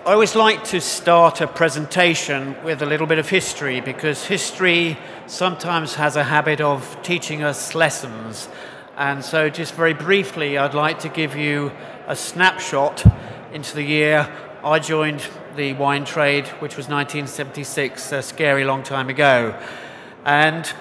I always like to start a presentation with a little bit of history, because history sometimes has a habit of teaching us lessons. And so just very briefly, I'd like to give you a snapshot into the year I joined the wine trade, which was 1976, a scary long time ago. And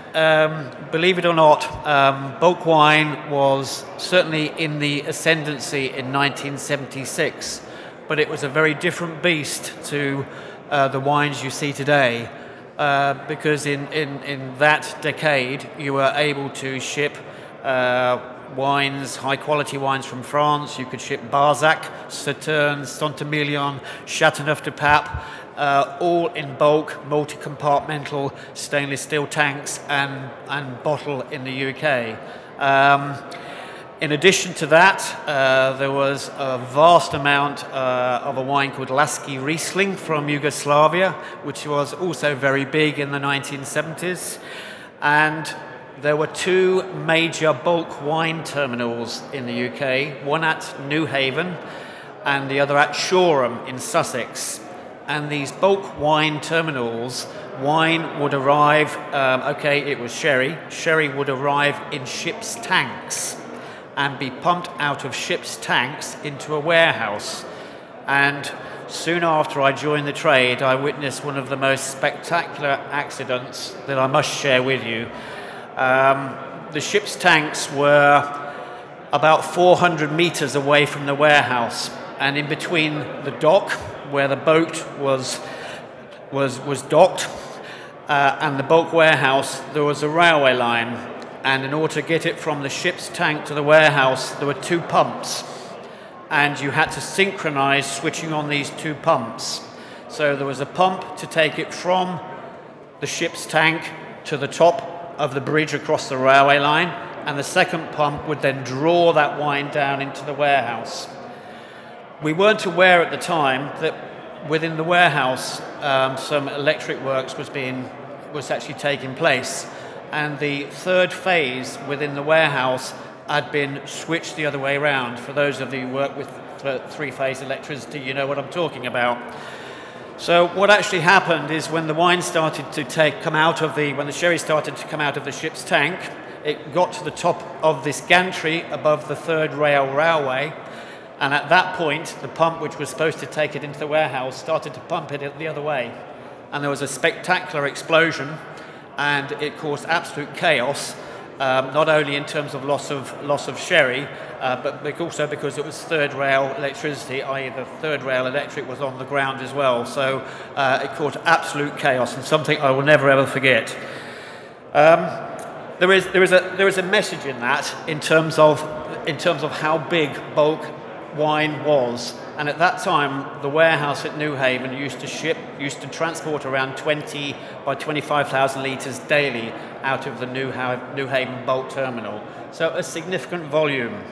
believe it or not, bulk wine was certainly in the ascendancy in 1976, but it was a very different beast to the wines you see today, because in that decade you were able to ship wines, high quality wines from France. You could ship Barsac, Sauternes, Saint-Emilion, Châteauneuf-du-Pape, all in bulk, multi-compartmental stainless steel tanks and bottle in the UK. In addition to that, there was a vast amount of a wine called Lasky Riesling from Yugoslavia, which was also very big in the 1970s. And there were two major bulk wine terminals in the UK, one at Newhaven and the other at Shoreham in Sussex. And these bulk wine terminals, wine would arrive, it was sherry. Sherry would arrive in ships' tanks and be pumped out of ships' tanks into a warehouse. And soon after I joined the trade, I witnessed one of the most spectacular accidents that I must share with you. The ship's tanks were about 400 meters away from the warehouse, and in between the dock where the boat was docked and the bulk warehouse, there was a railway line, and in order to get it from the ship's tank to the warehouse, there were two pumps, and you had to synchronize switching on these two pumps. So there was a pump to take it from the ship's tank to the top of the bridge across the railway line, and the second pump would then draw that wine down into the warehouse. We weren't aware at the time that within the warehouse some electric works was actually taking place, and the third phase within the warehouse had been switched the other way around. For those of you who work with three-phase electricity, you know what I'm talking about. So what actually happened is when the wine started to when the sherry started to come out of the ship's tank, it got to the top of this gantry above the third railway, and at that point the pump which was supposed to take it into the warehouse started to pump it the other way, and there was a spectacular explosion, and it caused absolute chaos, not only in terms of loss of sherry, but also because it was third rail electricity, i.e. the third rail electric was on the ground as well. So it caused absolute chaos, and something I will never ever forget. There is a message in that in terms of how big bulk wine was. And at that time, the warehouse at Newhaven used to transport around 20 by 25,000 litres daily out of the Newhaven bulk terminal. So a significant volume.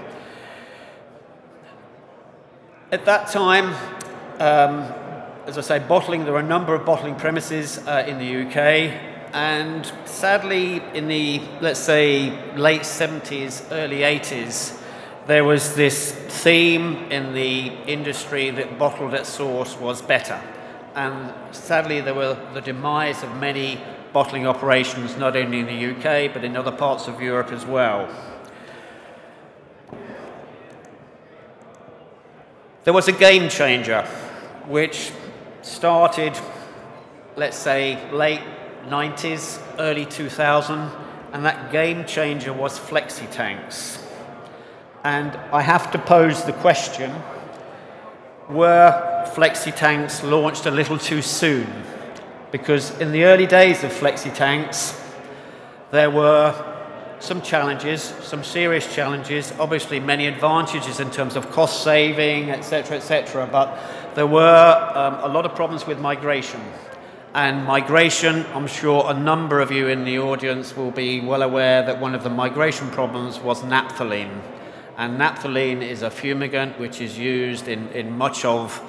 At that time, as I say, there were a number of bottling premises in the UK, and sadly, in the, let's say, late 70s, early 80s, there was this theme in the industry that bottled at source was better. And sadly, there were the demise of many bottling operations, not only in the UK, but in other parts of Europe as well. There was a game changer, which started, let's say, late 90s, early 2000, and that game changer was flexi tanks. And I have to pose the question, were flexi tanks launched a little too soon? Because in the early days of flexi tanks, there were some challenges, some serious challenges, obviously many advantages in terms of cost saving, etc., but there were a lot of problems with migration. And migration, I'm sure a number of you in the audience will be well aware that one of the migration problems was naphthalene. And naphthalene is a fumigant which is used in much of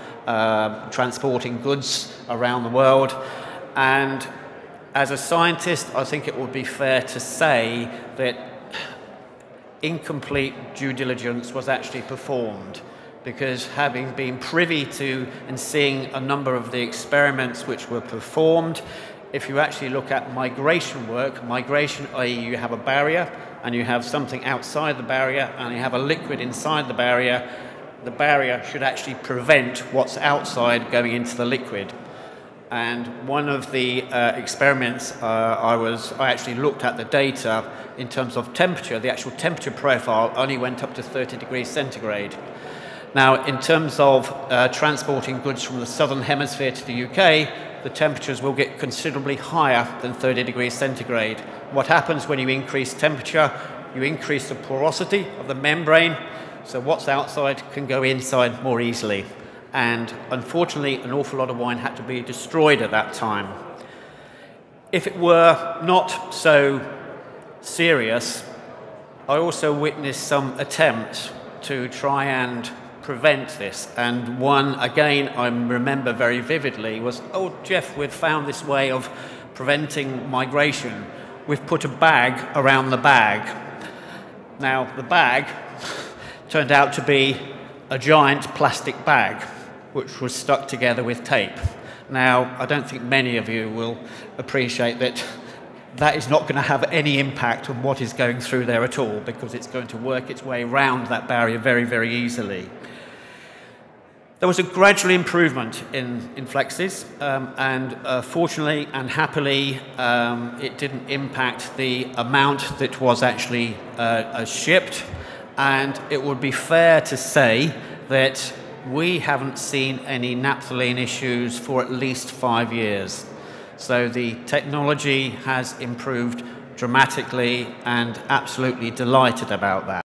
transporting goods around the world. And as a scientist, I think it would be fair to say that incomplete due diligence was actually performed, because having been privy to and seeing a number of the experiments which were performed, if you actually look at migration work, migration, i.e. you have a barrier and you have something outside the barrier and you have a liquid inside the barrier should actually prevent what's outside going into the liquid. And one of the experiments I actually looked at the data in terms of temperature. The actual temperature profile only went up to 30 degrees centigrade. Now, in terms of transporting goods from the southern hemisphere to the UK, the temperatures will get considerably higher than 30 degrees centigrade. What happens when you increase temperature? You increase the porosity of the membrane, so what's outside can go inside more easily. And unfortunately, an awful lot of wine had to be destroyed at that time. If it were not so serious, I also witnessed some attempts to try and prevent this. And one, again, I remember very vividly was, oh, Geoff, we've found this way of preventing migration. We've put a bag around the bag. Now, the bag turned out to be a giant plastic bag, which was stuck together with tape. Now, I don't think many of you will appreciate that that is not going to have any impact on what is going through there at all, because it's going to work its way around that barrier very, very easily. There was a gradual improvement in flexes, and fortunately and happily, it didn't impact the amount that was actually shipped. And it would be fair to say that we haven't seen any naphthalene issues for at least 5 years. So the technology has improved dramatically, and absolutely delighted about that.